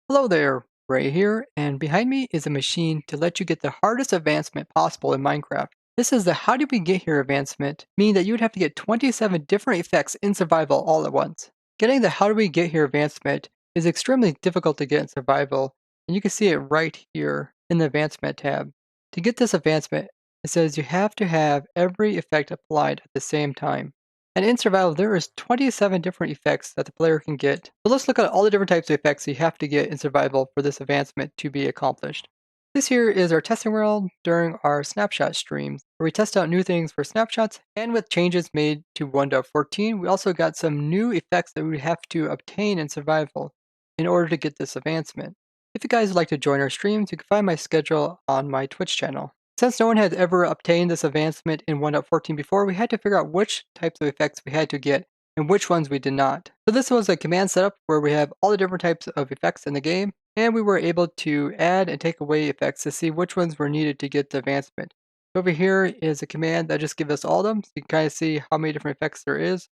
Hello there, Ray here, and behind me is a machine to let you get the hardest advancement possible in Minecraft. This is the How Did We Get Here advancement, meaning that you would have to get 27 different effects in survival all at once. Getting the How Did We Get Here advancement is extremely difficult to get in survival, and you can see it right here in the advancement tab. To get this advancement, it says you have to have every effect applied at the same time. And in survival, there is 27 different effects that the player can get. So let's look at all the different types of effects you have to get in survival for this advancement to be accomplished. This here is our testing world during our snapshot streams, where we test out new things for snapshots, and with changes made to 1.14, we also got some new effects that we have to obtain in survival in order to get this advancement. If you guys would like to join our streams, you can find my schedule on my Twitch channel. Since no one had ever obtained this advancement in 1.14 before, we had to figure out which types of effects we had to get and which ones we did not. So this was a command setup where we have all the different types of effects in the game, and we were able to add and take away effects to see which ones were needed to get the advancement. Over here is a command that just gives us all of them, so you can kind of see how many different effects there is.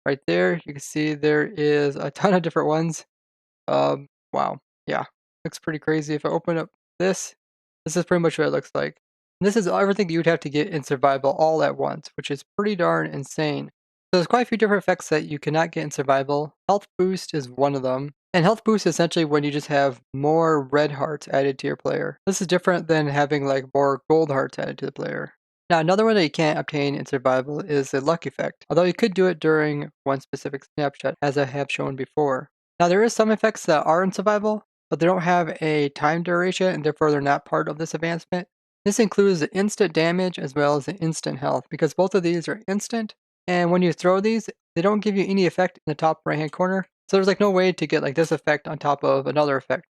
Right there, you can see there is a ton of different ones. Wow, yeah, looks pretty crazy. If I open up this is pretty much what it looks like. And this is everything you'd have to get in survival all at once, which is pretty darn insane. So there's quite a few different effects that you cannot get in survival. Health boost is one of them. And health boost is essentially when you just have more red hearts added to your player. This is different than having like more gold hearts added to the player. Now another one that you can't obtain in survival is the luck effect, although you could do it during one specific snapshot as I have shown before. Now there is some effects that are in survival, but they don't have a time duration and therefore they're not part of this advancement. This includes the instant damage as well as the instant health, because both of these are instant, and when you throw these, they don't give you any effect in the top right hand corner, so there's like no way to get like this effect on top of another effect.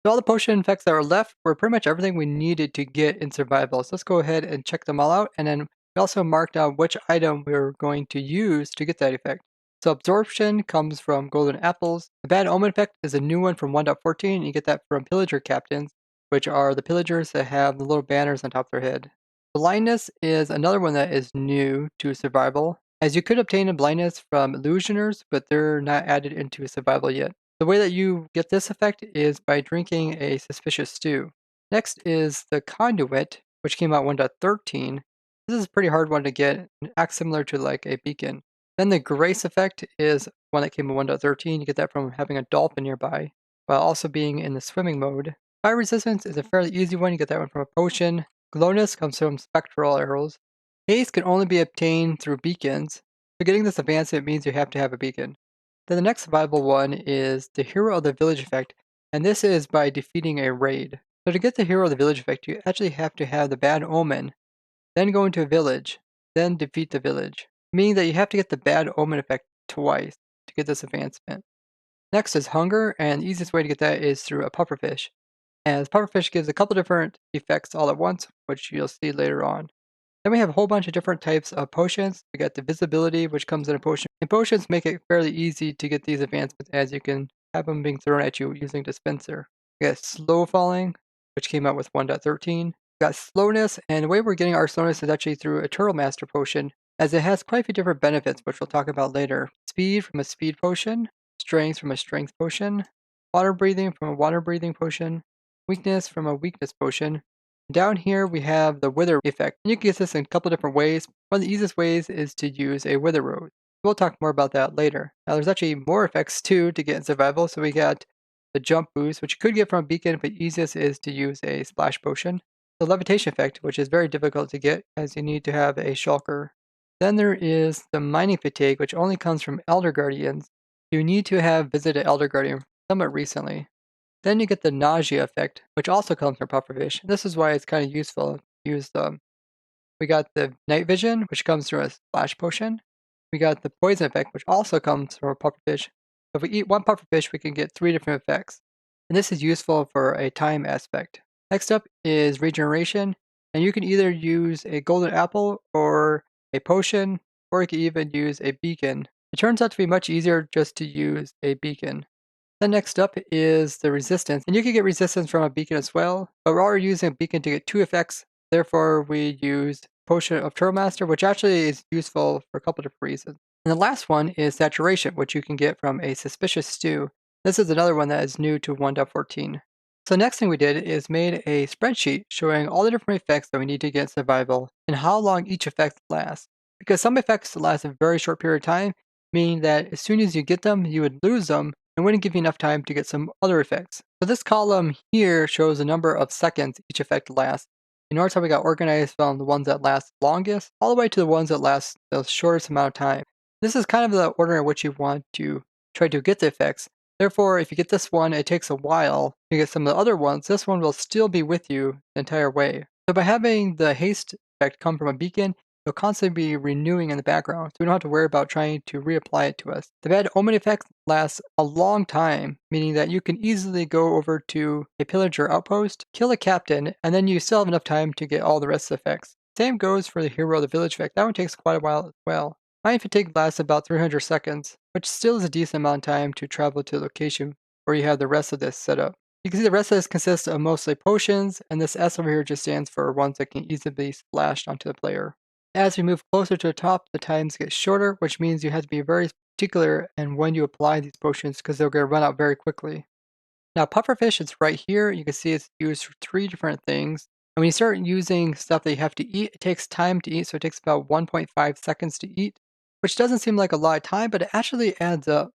So all the potion effects that were left were pretty much everything we needed to get in survival, so let's go ahead and check them all out, and then we also marked out which item we were going to use to get that effect. So absorption comes from golden apples. The bad omen effect is a new one from 1.14. You get that from pillager captains, which are the pillagers that have the little banners on top of their head. Blindness is another one that is new to survival, as you could obtain a blindness from illusioners, but they're not added into survival yet. The way that you get this effect is by drinking a suspicious stew. Next is the conduit, which came out 1.13. This is a pretty hard one to get, and acts similar to like a beacon. Then the grace effect is one that came in 1.13. You get that from having a dolphin nearby, while also being in the swimming mode. Fire resistance is a fairly easy one. You get that one from a potion. Glowness comes from spectral arrows. Haste can only be obtained through beacons. So getting this advancement means you have to have a beacon. Then the next survival one is the Hero of the Village effect, and this is by defeating a raid. So to get the Hero of the Village effect, you actually have to have the bad omen, then go into a village, then defeat the village, meaning that you have to get the bad omen effect twice to get this advancement. Next is hunger, and the easiest way to get that is through a pufferfish, as pufferfish gives a couple different effects all at once, which you'll see later on. Then we have a whole bunch of different types of potions. We got the visibility, which comes in a potion, and potions make it fairly easy to get these advancements as you can have them being thrown at you using dispenser. We got slow falling, which came out with 1.13. We got slowness, and the way we're getting our slowness is actually through a Turtle Master potion, as it has quite a few different benefits, which we'll talk about later. Speed from a speed potion, strength from a strength potion, water breathing from a water breathing potion, weakness from a weakness potion. Down here we have the wither effect, and you can get this in a couple different ways. One of the easiest ways is to use a wither rose. We'll talk more about that later. Now there's actually more effects too to get in survival, so we got the jump boost, which you could get from a beacon, but easiest is to use a splash potion. The levitation effect, which is very difficult to get as you need to have a shulker. Then there is the mining fatigue, which only comes from elder guardians. You need to have visited elder guardian somewhat recently. Then you get the nausea effect, which also comes from pufferfish. This is why it's kind of useful to use them. We got the night vision, which comes through a splash potion. We got the poison effect, which also comes from a pufferfish. If we eat one pufferfish, we can get 3 different effects. And this is useful for a time aspect. Next up is regeneration, and you can either use a golden apple or a potion, or you can even use a beacon. It turns out to be much easier just to use a beacon. Then next up is the resistance, and you can get resistance from a beacon as well, but we're already using a beacon to get 2 effects, therefore we use Potion of Turtle Master, which actually is useful for a couple different reasons. And the last one is saturation, which you can get from a suspicious stew. This is another one that is new to 1.14. So the next thing we did is made a spreadsheet showing all the different effects that we need to get survival and how long each effect lasts. Because some effects last a very short period of time, meaning that as soon as you get them, you would lose them and wouldn't give you enough time to get some other effects. So this column here shows the number of seconds each effect lasts. And notice how we got organized from the ones that last longest all the way to the ones that last the shortest amount of time. This is kind of the order in which you want to try to get the effects. Therefore, if you get this one, it takes a while to get some of the other ones. This one will still be with you the entire way. So by having the haste effect come from a beacon, it'll constantly be renewing in the background, so we don't have to worry about trying to reapply it to us. The bad omen effect lasts a long time, meaning that you can easily go over to a pillager outpost, kill a captain, and then you still have enough time to get all the rest of the effects. Same goes for the hero of the village effect. That one takes quite a while as well. Mind fatigue lasts about 300 seconds, which still is a decent amount of time to travel to a location where you have the rest of this set up. You can see the rest of this consists of mostly potions, and this S over here just stands for ones that can easily be splashed onto the player. As we move closer to the top, the times get shorter, which means you have to be very particular in when you apply these potions because they're going to run out very quickly. Now, pufferfish is right here. You can see it's used for 3 different things. And when you start using stuff that you have to eat, it takes time to eat, so it takes about 1.5 seconds to eat, which doesn't seem like a lot of time, but it actually adds up.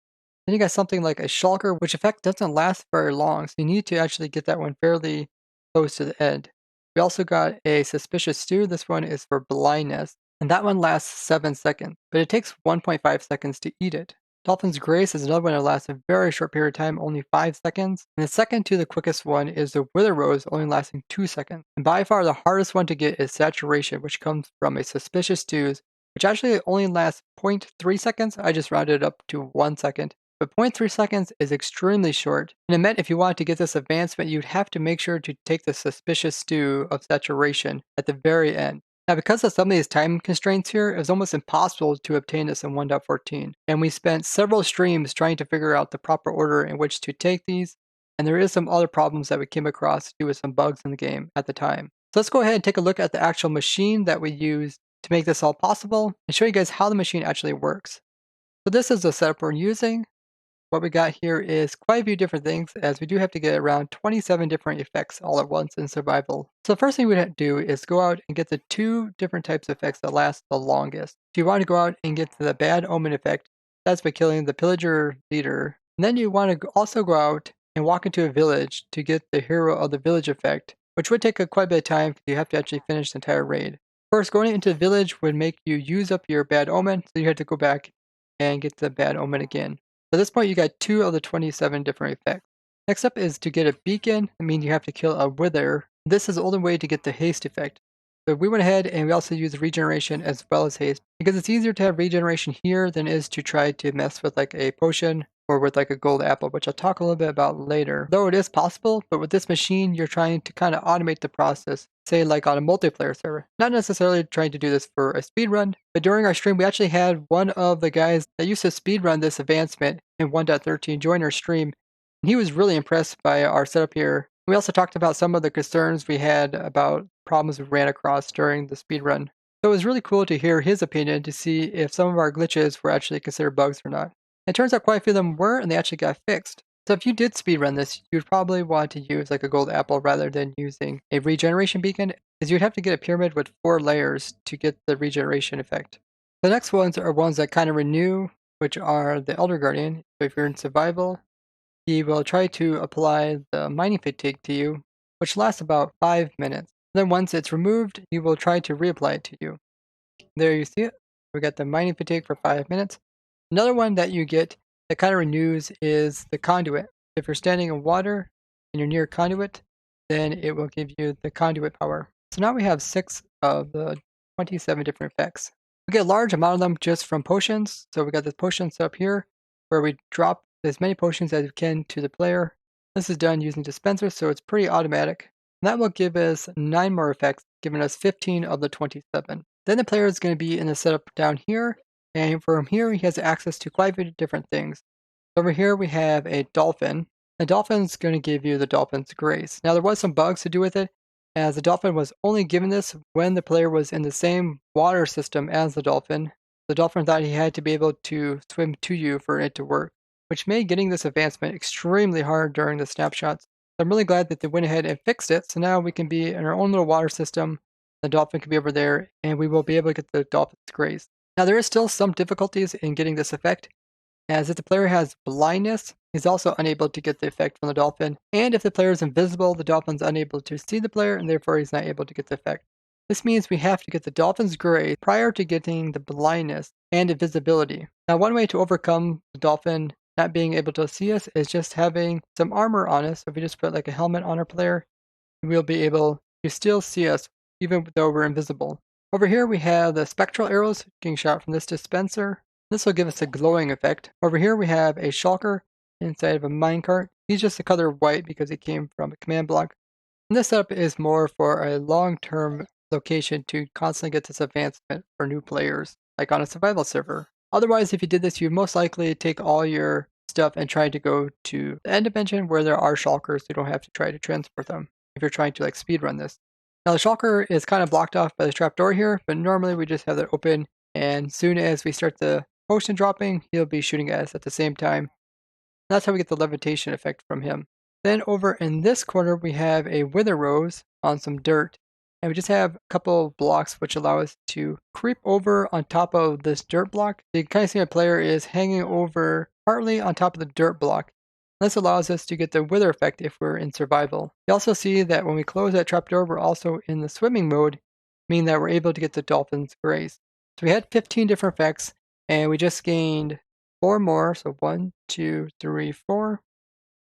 Then you got something like a shulker, which effect doesn't last very long, so you need to actually get that one fairly close to the end. We also got a suspicious stew. This one is for blindness, and that one lasts 7 seconds, but it takes 1.5 seconds to eat it. Dolphin's Grace is another one that lasts a very short period of time, only 5 seconds. And the second to the quickest one is the Wither Rose, only lasting 2 seconds. And by far the hardest one to get is Saturation, which comes from a Suspicious Stews, which actually only lasts 0.3 seconds. I just rounded it up to 1 second. But 0.3 seconds is extremely short, and it meant if you wanted to get this advancement, you'd have to make sure to take the Suspicious Stew of Saturation at the very end. Now, because of some of these time constraints here, it was almost impossible to obtain this in 1.14, and we spent several streams trying to figure out the proper order in which to take these, and there is some other problems that we came across due to some bugs in the game at the time. So let's go ahead and take a look at the actual machine that we used to make this all possible, and show you guys how the machine actually works. So this is the setup we're using. What we got here is quite a few different things, as we do have to get around 27 different effects all at once in survival. So the first thing we'd have to do is go out and get the 2 different types of effects that last the longest. So you want to go out and get the bad omen effect. That's by killing the pillager leader. And then you want to also go out and walk into a village to get the hero of the village effect, which would take quite a bit of time because you have to actually finish the entire raid. First, going into the village would make you use up your bad omen, so you have to go back and get the bad omen again. At this point, you got 2 of the 27 different effects. Next up is to get a beacon. I mean, you have to kill a wither. This is the only way to get the haste effect. So we went ahead and we also used regeneration as well as haste, because it's easier to have regeneration here than it is to try to mess with like a potion or with like a gold apple, which I'll talk a little bit about later. Though it is possible, but with this machine, you're trying to kind of automate the process, say like on a multiplayer server. Not necessarily trying to do this for a speed run, but during our stream, we actually had one of the guys that used to speed run this advancement in 1.13 join our stream, and he was really impressed by our setup here. We also talked about some of the concerns we had about problems we ran across during the speed run. So it was really cool to hear his opinion to see if some of our glitches were actually considered bugs or not. It turns out quite a few of them were, and they actually got fixed. So if you did speedrun this, you'd probably want to use like a gold apple rather than using a regeneration beacon, as you'd have to get a pyramid with 4 layers to get the regeneration effect. The next ones are ones that kind of renew, which are the Elder Guardian. So if you're in survival, he will try to apply the mining fatigue to you, which lasts about 5 minutes. Then once it's removed, he will try to reapply it to you. There you see it. We got the mining fatigue for 5 minutes. Another one that you get that kind of renews is the conduit. If you're standing in water and you're near a conduit, then it will give you the conduit power. So now we have 6 of the 27 different effects. We get a large amount of them just from potions. So we got this potion set up here where we drop as many potions as we can to the player. This is done using dispensers, so it's pretty automatic. And that will give us 9 more effects, giving us 15 of the 27. Then the player is going to be in the setup down here, and from here he has access to quite a few different things. Over here we have a dolphin. The dolphin's going to give you the Dolphin's Grace. Now there was some bugs to do with it, as the dolphin was only given this when the player was in the same water system as the dolphin. The dolphin thought he had to be able to swim to you for it to work, which made getting this advancement extremely hard during the snapshots. I'm really glad that they went ahead and fixed it, so now we can be in our own little water system. The dolphin can be over there, and we will be able to get the dolphin's graze. Now, there is still some difficulties in getting this effect, as if the player has blindness, he's also unable to get the effect from the dolphin, and if the player is invisible, the dolphin's unable to see the player, and therefore he's not able to get the effect. This means we have to get the dolphin's graze prior to getting the blindness and invisibility. Now, one way to overcome the dolphin not being able to see us is just having some armor on us. So if we just put like a helmet on our player, we'll be able to still see us even though we're invisible. Over here we have the spectral arrows getting shot from this dispenser. This will give us a glowing effect. Over here we have a shulker inside of a minecart. He's just the color white because he came from a command block. And this setup is more for a long-term location to constantly get this advancement for new players, like on a survival server. Otherwise, if you did this, you'd most likely take all your stuff and try to go to the end dimension where there are shulkers, so you don't have to try to transport them if you're trying to like speedrun this. Now the shulker is kind of blocked off by the trapdoor here, but normally we just have that open, and soon as we start the potion dropping, he'll be shooting at us at the same time. That's how we get the levitation effect from him. Then over in this corner, we have a wither rose on some dirt. And we just have a couple blocks which allow us to creep over on top of this dirt block. So you can kind of see my player is hanging over partly on top of the dirt block. This allows us to get the wither effect if we're in survival. You also see that when we close that trapdoor, we're also in the swimming mode, meaning that we're able to get the dolphin's graze. So we had 15 different effects, and we just gained 4 more. So 1, 2, 3, 4.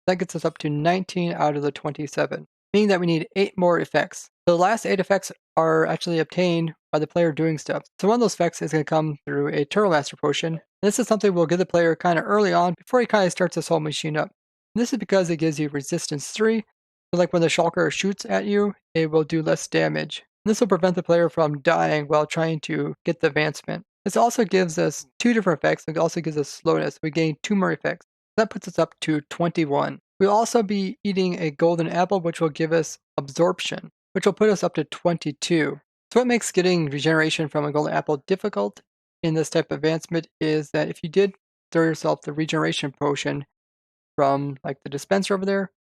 That gets us up to 19 out of the 27, meaning that we need 8 more effects. So the last 8 effects are actually obtained by the player doing stuff. So one of those effects is going to come through a Turtle Master potion. This is something we'll give the player kind of early on before he kind of starts this whole machine up. This is because it gives you resistance 3. So like when the shulker shoots at you, it will do less damage. This will prevent the player from dying while trying to get the advancement. This also gives us 2 different effects. It also gives us slowness. We gain 2 more effects. That puts us up to 21. We'll also be eating a golden apple, which will give us absorption, which will put us up to 22. So what makes getting regeneration from a golden apple difficult in this type of advancement is that if you did throw yourself the regeneration potion from like the dispenser over there,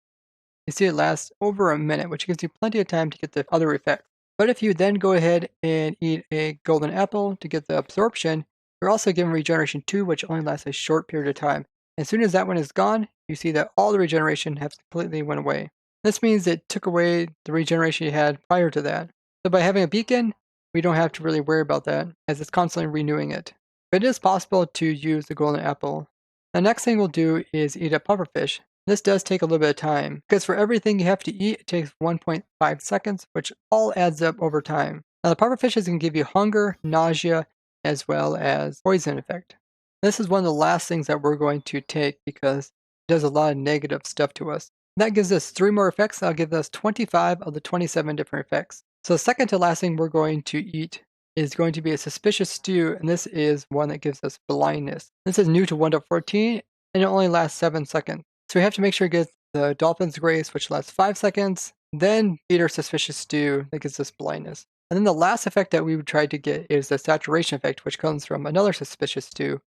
you see it lasts over a minute, which gives you plenty of time to get the other effects. But if you then go ahead and eat a golden apple to get the absorption, you're also given regeneration 2, which only lasts a short period of time. As soon as that one is gone, you see that all the regeneration has completely went away. This means it took away the regeneration you had prior to that. So by having a beacon, we don't have to really worry about that, as it's constantly renewing it. But it is possible to use the golden apple. The next thing we'll do is eat a pufferfish. This does take a little bit of time, because for everything you have to eat, it takes 1.5 seconds, which all adds up over time. Now the pufferfish is going to give you hunger, nausea, as well as poison effect. This is one of the last things that we're going to take because it does a lot of negative stuff to us. That gives us 3 more effects. That'll give us 25 of the 27 different effects. So the second to last thing we're going to eat is going to be a suspicious stew, and this is one that gives us blindness. This is new to 1.14, and it only lasts 7 seconds. So we have to make sure to get the dolphin's grace, which lasts 5 seconds, then eat our suspicious stew that gives us blindness. And then the last effect that we would try to get is the saturation effect, which comes from another suspicious stew,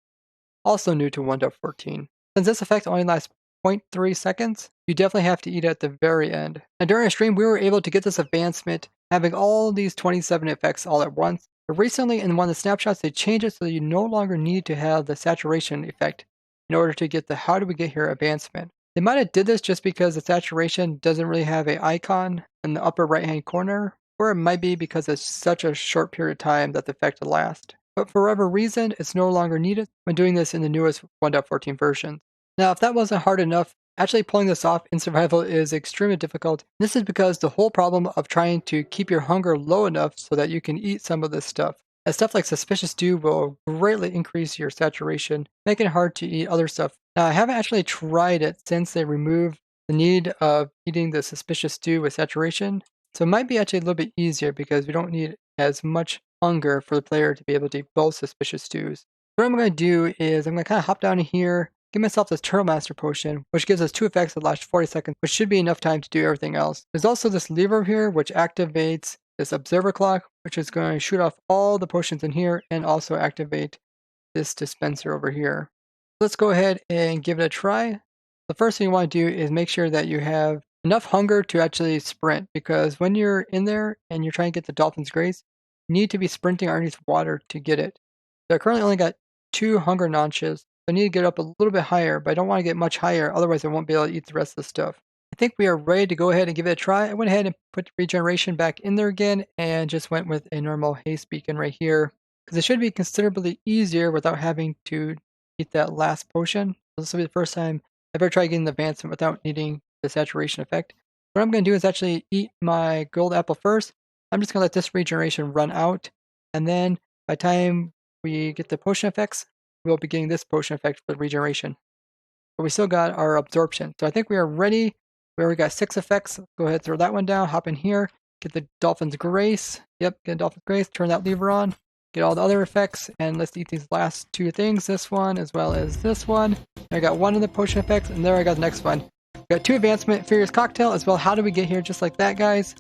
also new to 1.14. Since this effect only lasts 0.3 seconds, you definitely have to eat at the very end. And during our stream, we were able to get this advancement, having all these 27 effects all at once. But recently, in one of the snapshots, they changed it so that you no longer need to have the saturation effect in order to get the how do we get here advancement. They might have did this just because the saturation doesn't really have an icon in the upper right hand corner, or it might be because it's such a short period of time that the effect will last. But for whatever reason, it's no longer needed when doing this in the newest 1.14 version. Now, if that wasn't hard enough, actually pulling this off in survival is extremely difficult. This is because the whole problem of trying to keep your hunger low enough so that you can eat some of this stuff. As stuff like suspicious stew will greatly increase your saturation, making it hard to eat other stuff. Now, I haven't actually tried it since they removed the need of eating the suspicious stew with saturation. So it might be actually a little bit easier because we don't need as much hunger for the player to be able to eat both suspicious stews. What I'm going to do is I'm going to kind of hop down here, give myself this Turtle Master potion, which gives us 2 effects that last 40 seconds, which should be enough time to do everything else. There's also this lever here, which activates this observer clock, which is going to shoot off all the potions in here and also activate this dispenser over here. Let's go ahead and give it a try. The first thing you want to do is make sure that you have enough hunger to actually sprint, because when you're in there and you're trying to get the dolphin's grace, you need to be sprinting underneath water to get it. So I currently only got 2 hunger notches. So I need to get up a little bit higher, but I don't want to get much higher, otherwise I won't be able to eat the rest of the stuff. I think we are ready to go ahead and give it a try. I went ahead and put regeneration back in there again and just went with a normal haste beacon right here, because it should be considerably easier without having to eat that last potion. This will be the first time I've ever tried getting the advancement without needing the saturation effect. What I'm going to do is actually eat my gold apple first. I'm just going to let this regeneration run out, and then by the time we get the potion effects, we'll be getting this potion effect for the regeneration. But we still got our absorption. So I think we are ready. We already got 6 effects. Go ahead, throw that one down, hop in here, get the Dolphin's Grace. Yep, get Dolphin's Grace, turn that lever on, get all the other effects, and let's eat these last 2 things, this one as well as this one. I got one of the potion effects, and there I got the next one. We got 2 advancement, Furious Cocktail as well. How do we get here just like that, guys?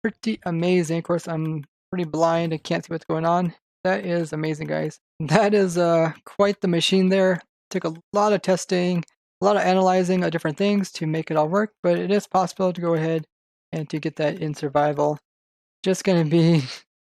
Pretty amazing. Of course, I'm pretty blind and can't see what's going on. That is amazing, guys. That is quite the machine there. Took a lot of testing, a lot of analyzing of different things to make it all work, but it is possible to go ahead and to get that in survival. Just going to be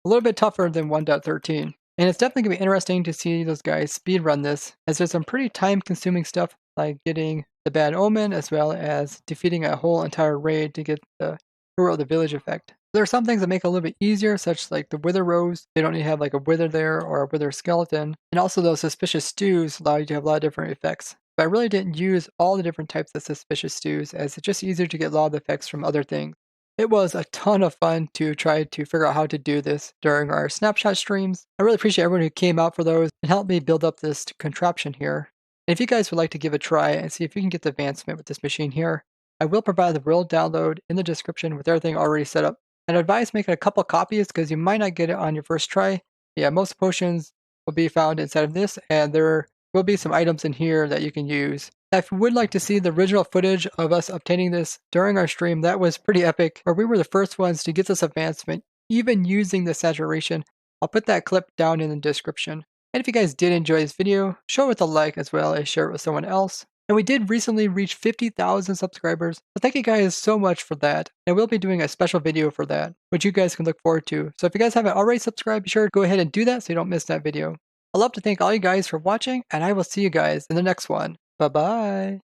a little bit tougher than 1.13. And it's definitely going to be interesting to see those guys speedrun this, as there's some pretty time-consuming stuff like getting the Bad Omen as well as defeating a whole entire raid to get the Hero of the Village effect. There are some things that make it a little bit easier, such like the Wither Rose. They don't need to have like a Wither there or a Wither Skeleton. And also those Suspicious Stews allow you to have a lot of different effects. But I really didn't use all the different types of Suspicious Stews, as it's just easier to get a lot of effects from other things. It was a ton of fun to try to figure out how to do this during our snapshot streams. I really appreciate everyone who came out for those and helped me build up this contraption here. And if you guys would like to give a try and see if you can get the advancement with this machine here, I will provide the real download in the description with everything already set up. And I advise making a couple copies because you might not get it on your first try. Yeah, most potions will be found inside of this, and there will be some items in here that you can use. Now, if you would like to see the original footage of us obtaining this during our stream, that was pretty epic, where we were the first ones to get this advancement, even using the saturation. I'll put that clip down in the description. And if you guys did enjoy this video, show it with a like as well as share it with someone else. And we did recently reach 50,000 subscribers, so thank you guys so much for that. And we'll be doing a special video for that, which you guys can look forward to. So if you guys haven't already subscribed, be sure to go ahead and do that so you don't miss that video. I'd love to thank all you guys for watching, and I will see you guys in the next one. Bye-bye.